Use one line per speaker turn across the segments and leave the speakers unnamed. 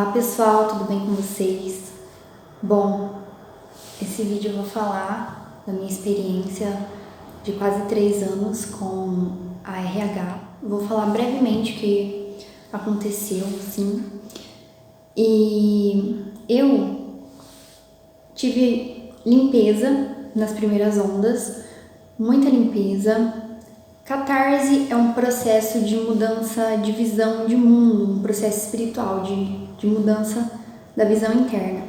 Olá pessoal, tudo bem com vocês? Bom, esse vídeo eu vou falar da minha experiência de quase 3 anos com a RH. Vou falar brevemente o que aconteceu, sim. E eu tive limpeza nas primeiras ondas, muita limpeza. Catarse é um processo de mudança de visão de mundo, um processo espiritual de mudança da visão interna.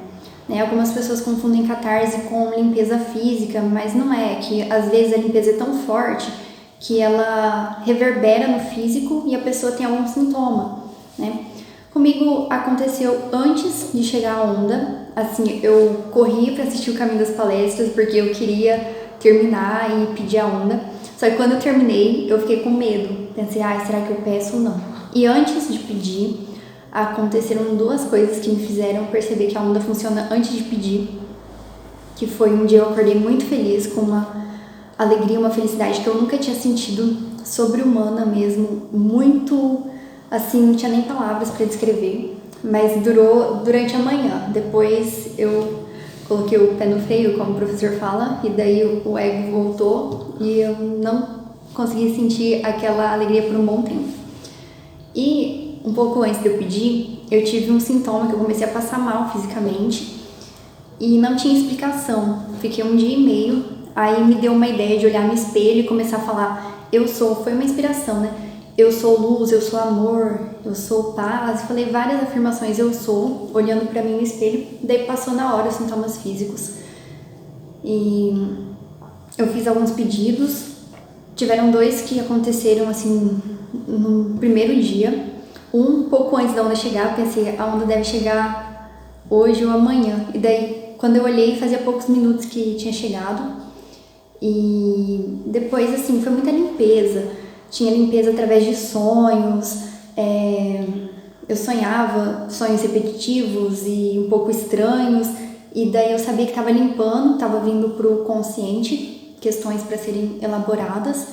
Algumas pessoas confundem catarse com limpeza física, mas não é, que às vezes a limpeza é tão forte que ela reverbera no físico e a pessoa tem algum sintoma, né? Comigo aconteceu antes de chegar a onda, assim, eu corri para assistir o Caminho das Palestras porque eu queria terminar e pedir a onda. Só que quando eu terminei, eu fiquei com medo. Pensei, será que eu peço ou não? E antes de pedir, aconteceram 2 coisas que me fizeram perceber que a onda funciona antes de pedir. Que foi um dia eu acordei muito feliz, com uma alegria, uma felicidade que eu nunca tinha sentido, sobre-humana mesmo. Muito, assim, não tinha nem palavras para descrever. Mas durou durante a manhã. Depois eu coloquei o pé no freio, como o professor fala, e daí o ego voltou e eu não consegui sentir aquela alegria por um bom tempo. E um pouco antes de eu pedir, eu tive um sintoma que eu comecei a passar mal fisicamente e não tinha explicação. Fiquei 1 dia e meio, aí me deu uma ideia de olhar no espelho e começar a falar, foi uma inspiração, né? Eu sou luz, eu sou amor, eu sou paz. Falei várias afirmações, eu sou, olhando pra mim no espelho. Daí passou na hora os sintomas físicos. E eu fiz alguns pedidos. Tiveram 2 que aconteceram assim no primeiro dia. Um pouco antes da onda chegar, eu pensei, a onda deve chegar hoje ou amanhã. E daí, quando eu olhei, fazia poucos minutos que tinha chegado. E depois, assim, foi muita limpeza. Tinha limpeza através de sonhos, eu sonhava sonhos repetitivos e um pouco estranhos, e daí eu sabia que estava limpando, estava vindo para o consciente, questões para serem elaboradas.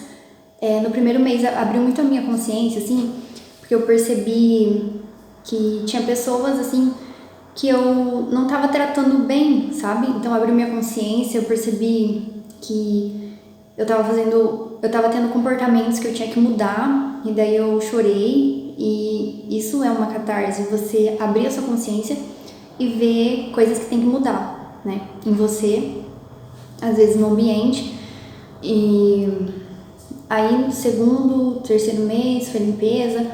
No primeiro mês abriu muito a minha consciência, assim, porque eu percebi que tinha pessoas, assim, que eu não estava tratando bem, sabe? Então abriu minha consciência, eu percebi que eu tava tendo comportamentos que eu tinha que mudar, e daí eu chorei, e isso é uma catarse, você abrir a sua consciência e ver coisas que tem que mudar, né? Em você, às vezes no ambiente. E aí no segundo, terceiro mês foi limpeza.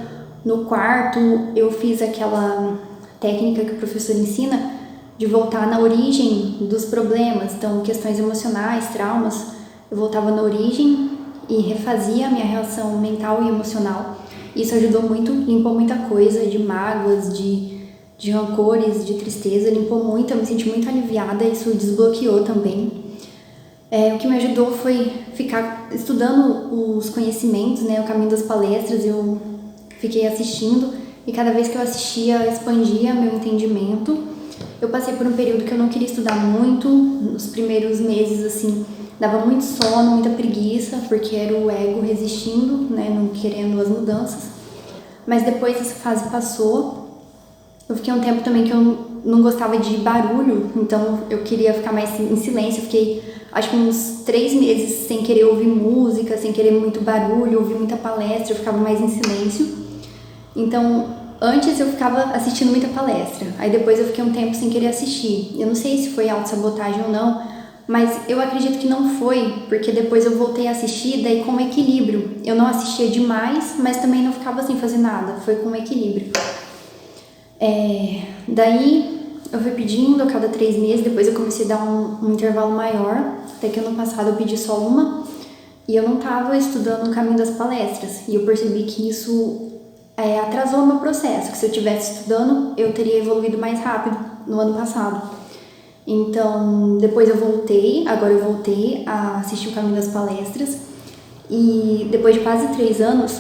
No quarto eu fiz aquela técnica que o professor ensina de voltar na origem dos problemas, então questões emocionais, traumas. Eu voltava na origem e refazia a minha reação mental e emocional. Isso ajudou muito, limpou muita coisa, de mágoas, de rancores, de tristeza, limpou muito, eu me senti muito aliviada, isso desbloqueou também. O que me ajudou foi ficar estudando os conhecimentos, né, o Caminho das Palestras, eu fiquei assistindo e cada vez que eu assistia, expandia meu entendimento. Eu passei por um período que eu não queria estudar muito, nos primeiros meses, assim, dava muito sono, muita preguiça, porque era o ego resistindo, né, não querendo as mudanças. Mas depois essa fase passou, eu fiquei um tempo também que eu não gostava de barulho, então eu queria ficar mais em silêncio. Eu fiquei, acho que uns 3 meses sem querer ouvir música, sem querer muito barulho, ouvir muita palestra, eu ficava mais em silêncio. Então, antes eu ficava assistindo muita palestra, aí depois eu fiquei um tempo sem querer assistir. Eu não sei se foi autossabotagem ou não, mas eu acredito que não foi, porque depois eu voltei a assistir, daí com equilíbrio. Eu não assistia demais, mas também não ficava sem fazer nada, foi com equilíbrio. Daí eu fui pedindo a cada 3 meses, depois eu comecei a dar um intervalo maior, até que ano passado eu pedi só uma, e eu não estava estudando o Caminho das Palestras, e eu percebi que isso atrasou o meu processo, que se eu estivesse estudando, eu teria evoluído mais rápido no ano passado. Então, depois agora eu voltei a assistir o Caminho das Palestras, e depois de quase 3 anos,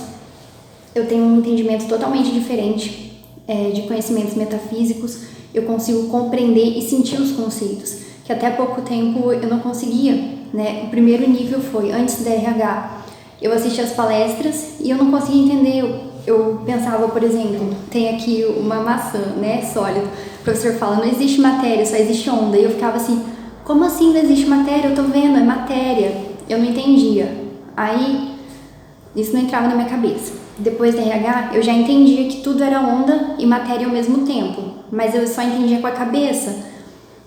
eu tenho um entendimento totalmente diferente de conhecimentos metafísicos. Eu consigo compreender e sentir os conceitos, que até pouco tempo eu não conseguia, né? O primeiro nível foi, antes da RH, eu assistia as palestras e eu não conseguia entender eu pensava, por exemplo, tem aqui uma maçã, né, sólida. O professor fala, não existe matéria, só existe onda. E eu ficava assim, como assim não existe matéria? Eu tô vendo, é matéria. Eu não entendia. Aí, isso não entrava na minha cabeça. Depois da RH, eu já entendia que tudo era onda e matéria ao mesmo tempo. Mas eu só entendia com a cabeça,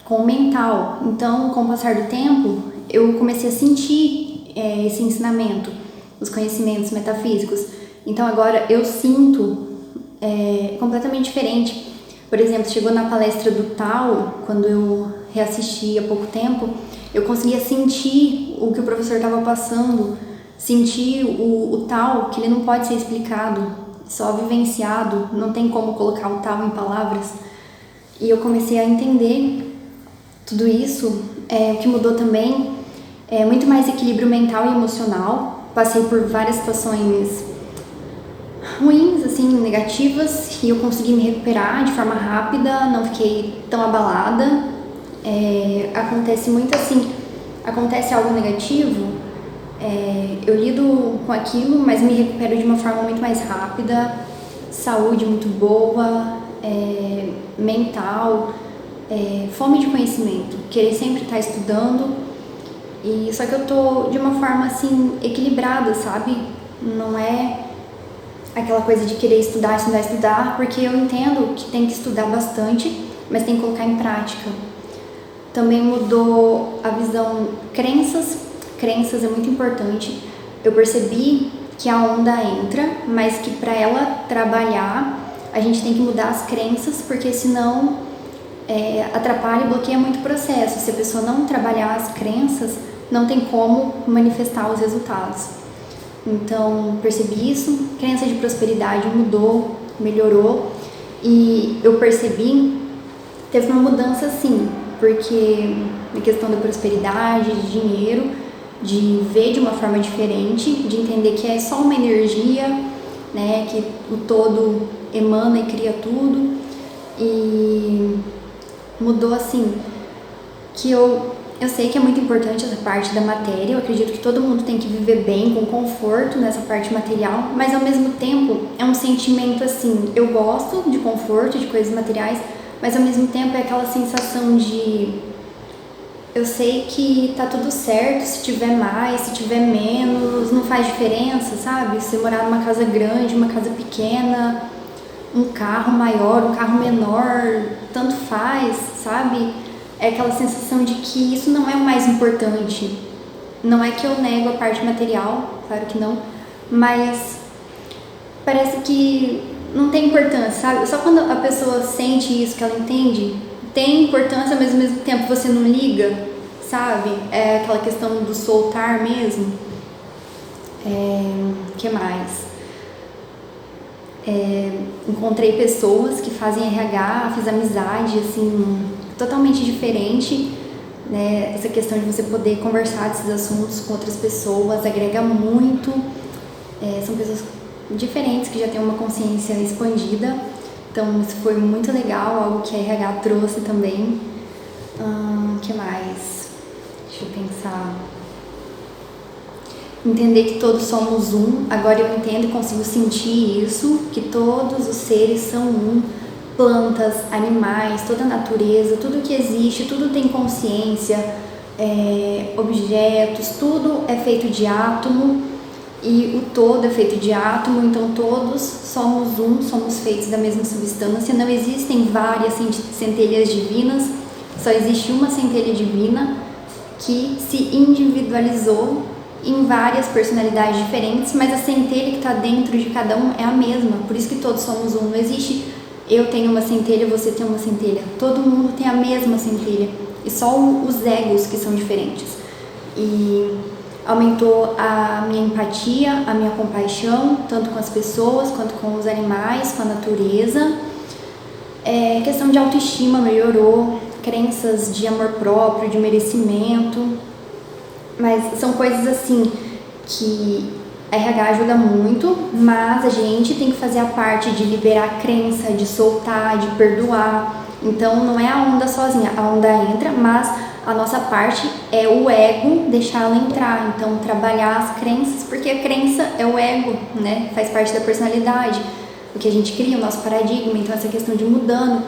com o mental. Então, com o passar do tempo, eu comecei a sentir esse ensinamento, os conhecimentos metafísicos. Então agora eu sinto completamente diferente. Por exemplo, chegou na palestra do Tao, quando eu reassisti há pouco tempo, eu conseguia sentir o que o professor estava passando, sentir o Tao, que ele não pode ser explicado, só vivenciado, não tem como colocar o Tao em palavras. E eu comecei a entender tudo isso. O que mudou também é muito mais equilíbrio mental e emocional. Passei por várias situações ruins, assim, negativas, e eu consegui me recuperar de forma rápida, não fiquei tão abalada. Acontece muito assim, acontece algo negativo, eu lido com aquilo, mas me recupero de uma forma muito mais rápida, saúde muito boa, mental, fome de conhecimento, querer sempre estar estudando, e só que eu tô de uma forma assim, equilibrada, sabe? Não é aquela coisa de querer estudar, porque eu entendo que tem que estudar bastante, mas tem que colocar em prática. Também mudou a visão, crenças é muito importante. Eu percebi que a onda entra, mas que para ela trabalhar, a gente tem que mudar as crenças, porque senão atrapalha e bloqueia muito o processo. Se a pessoa não trabalhar as crenças, não tem como manifestar os resultados. Então, percebi isso, crença de prosperidade mudou, melhorou, e eu percebi, teve uma mudança sim, porque na questão da prosperidade, de dinheiro, de ver de uma forma diferente, de entender que é só uma energia, né, que o todo emana e cria tudo, e mudou assim, que eu sei que é muito importante essa parte da matéria, eu acredito que todo mundo tem que viver bem, com conforto nessa parte material, mas ao mesmo tempo é um sentimento assim, eu gosto de conforto, de coisas materiais, mas ao mesmo tempo é aquela sensação de eu sei que tá tudo certo, se tiver mais, se tiver menos, não faz diferença, sabe? Se morar numa casa grande, uma casa pequena, um carro maior, um carro menor, tanto faz, sabe? É aquela sensação de que isso não é o mais importante. Não é que eu nego a parte material, claro que não, mas parece que não tem importância, sabe? Só quando a pessoa sente isso, que ela entende, tem importância, mas ao mesmo tempo você não liga, sabe? É aquela questão do soltar mesmo. Que mais? Encontrei pessoas que fazem RH, fiz amizade, assim, totalmente diferente, né? Essa questão de você poder conversar desses assuntos com outras pessoas agrega muito. São pessoas diferentes que já têm uma consciência expandida, então isso foi muito legal, algo que a RH trouxe também. Que mais? Deixa eu pensar. Entender que todos somos um. Agora eu entendo e consigo sentir isso, que todos os seres são um. Plantas, animais, toda a natureza, tudo que existe, tudo tem consciência, objetos, tudo é feito de átomo e o todo é feito de átomo, então todos somos um, somos feitos da mesma substância. Não existem várias centelhas divinas, só existe uma centelha divina que se individualizou em várias personalidades diferentes, mas a centelha que está dentro de cada um é a mesma, por isso que todos somos um. Não existe eu tenho uma centelha, você tem uma centelha, todo mundo tem a mesma centelha, e só os egos que são diferentes. E aumentou a minha empatia, a minha compaixão, tanto com as pessoas quanto com os animais, com a natureza. Questão de autoestima melhorou, crenças de amor próprio, de merecimento, mas são coisas assim que a RH ajuda muito, mas a gente tem que fazer a parte de liberar a crença, de soltar, de perdoar. Então não é a onda sozinha, a onda entra, mas A nossa parte é o ego, deixar ela entrar, então trabalhar as crenças, porque a crença é o ego, né? Faz parte da personalidade, o que a gente cria, o nosso paradigma, então essa questão de mudando.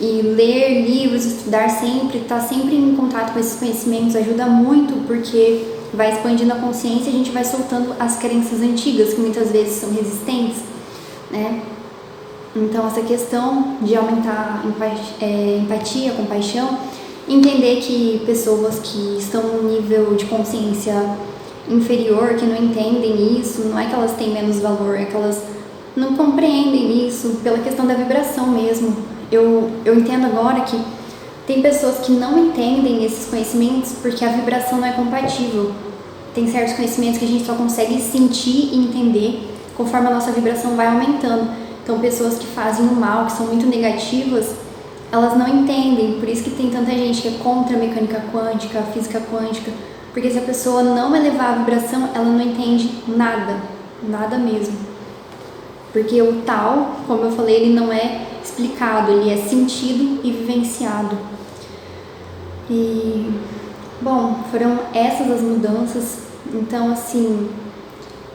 E ler livros, estudar sempre, estar sempre em contato com esses conhecimentos ajuda muito, porque vai expandindo a consciência e a gente vai soltando as crenças antigas, que muitas vezes são resistentes, né? Então essa questão de aumentar empatia, compaixão, entender que pessoas que estão num nível de consciência inferior, que não entendem isso, não é que elas têm menos valor, é que elas não compreendem isso pela questão da vibração mesmo. Eu entendo agora que tem pessoas que não entendem esses conhecimentos porque a vibração não é compatível. Tem certos conhecimentos que a gente só consegue sentir e entender conforme a nossa vibração vai aumentando. Então pessoas que fazem o mal, que são muito negativas, elas não entendem, por isso que tem tanta gente que é contra a mecânica quântica, a física quântica, porque se a pessoa não elevar a vibração, ela não entende nada, nada mesmo. Porque o tal, como eu falei, ele não é explicado, ele é sentido e vivenciado. E, bom, foram essas as mudanças. Então, assim,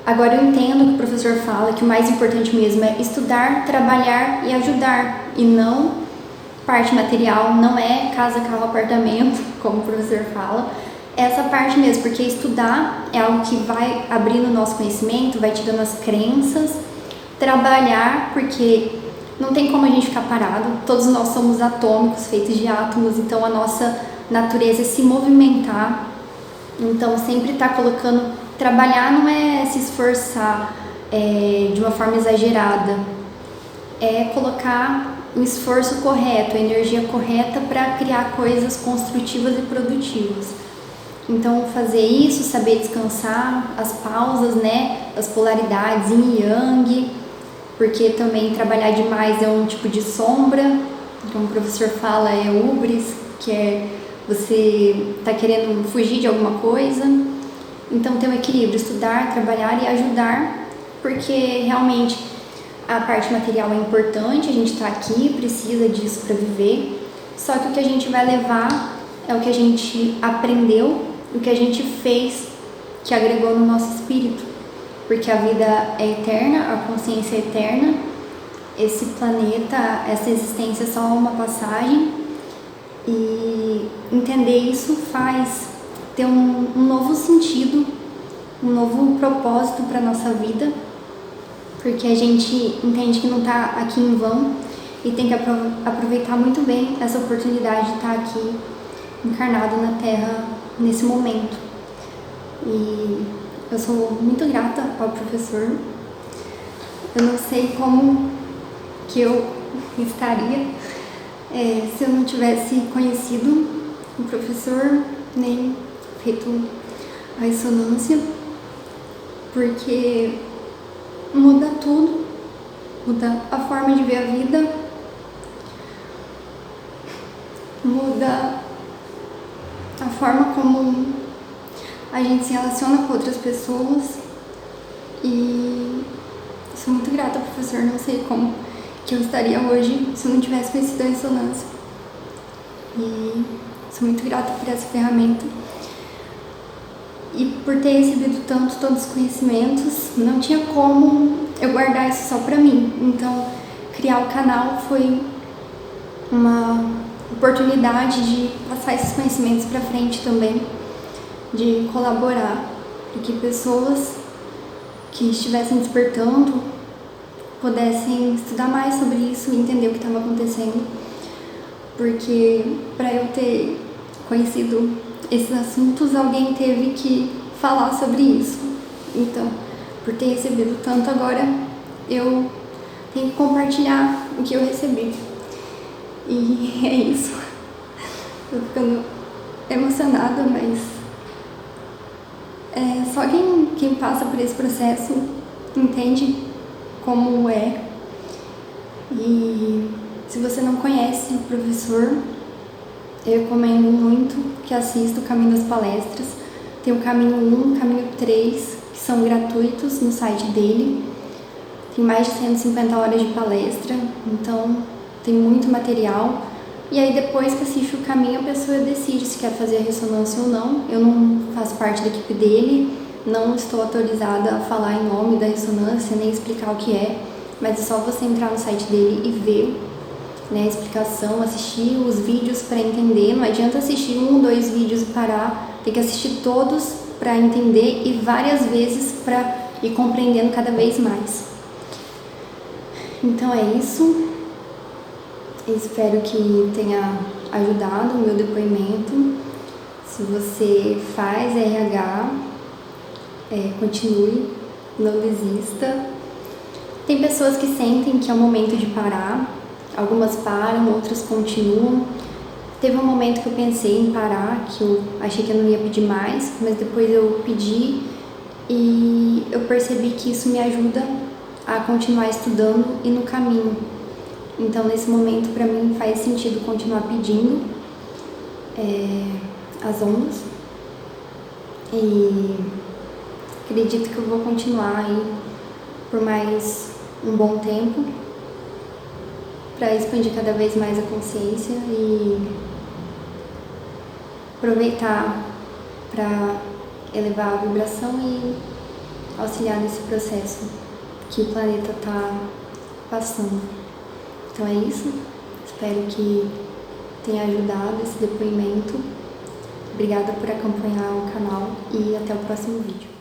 agora eu entendo que o professor fala que o mais importante mesmo é estudar, trabalhar e ajudar, e não parte material, não é casa, carro, apartamento, como o professor fala, essa parte mesmo, porque estudar é algo que vai abrindo o nosso conhecimento, vai te dando as crenças, trabalhar, porque não tem como a gente ficar parado, todos nós somos atômicos, feitos de átomos, então a nossa natureza é se movimentar, então sempre tá colocando, trabalhar não é se esforçar de uma forma exagerada, é colocar o esforço correto, a energia correta para criar coisas construtivas e produtivas. Então fazer isso, saber descansar, as pausas, né, as polaridades, yin e yang, porque também trabalhar demais é um tipo de sombra, como o professor fala, é hubris, que é você tá querendo fugir de alguma coisa. Então ter um equilíbrio, estudar, trabalhar e ajudar, porque realmente a parte material é importante, a gente está aqui, precisa disso para viver, só que o que a gente vai levar é o que a gente aprendeu, o que a gente fez, que agregou no nosso espírito, porque a vida é eterna, a consciência é eterna, esse planeta, essa existência é só uma passagem, e entender isso faz ter um novo sentido, um novo propósito para a nossa vida, porque a gente entende que não está aqui em vão e tem que aproveitar muito bem essa oportunidade de estar aqui encarnado na Terra nesse momento. E eu sou muito grata ao professor. Eu não sei como que eu estaria se eu não tivesse conhecido o professor, nem feito a ressonância, porque muda tudo, muda a forma de ver a vida, muda a forma como a gente se relaciona com outras pessoas. E sou muito grata ao professor, não sei como que eu estaria hoje se eu não tivesse conhecido a ressonância. E sou muito grata por essa ferramenta e por ter recebido todos os conhecimentos. Não tinha como eu guardar isso só pra mim, então criar o canal foi uma oportunidade de passar esses conhecimentos pra frente também, de colaborar, e que pessoas que estivessem despertando pudessem estudar mais sobre isso e entender o que estava acontecendo, porque para eu ter conhecido esses assuntos, alguém teve que falar sobre isso. Então, por ter recebido tanto, agora eu tenho que compartilhar o que eu recebi. E é isso. Tô ficando emocionada, mas só quem passa por esse processo entende como é. E se você não conhece o professor, eu recomendo muito que assista o Caminho das Palestras. Tem o Caminho 1, Caminho 3, que são gratuitos no site dele. Tem mais de 150 horas de palestra, então tem muito material. E aí depois que assiste o caminho, a pessoa decide se quer fazer a ressonância ou não. Eu não faço parte da equipe dele, não estou autorizada a falar em nome da ressonância, nem explicar o que é, mas é só você entrar no site dele e ver, né, a explicação, assistir os vídeos para entender. Não adianta assistir 1 ou 2 vídeos e parar, tem que assistir todos para entender e várias vezes para ir compreendendo cada vez mais. Então é isso. Espero que tenha ajudado o meu depoimento. Se você faz RH, continue, não desista. Tem pessoas que sentem que é o momento de parar, algumas param, outras continuam. Teve um momento que eu pensei em parar, que eu achei que eu não ia pedir mais, mas depois eu pedi e eu percebi que isso me ajuda a continuar estudando e no caminho. Então, nesse momento, para mim, faz sentido continuar pedindo as ondas. E acredito que eu vou continuar aí por mais um bom tempo para expandir cada vez mais a consciência e aproveitar para elevar a vibração e auxiliar nesse processo que o planeta está passando. Então é isso, espero que tenha ajudado esse depoimento. Obrigada por acompanhar o canal e até o próximo vídeo.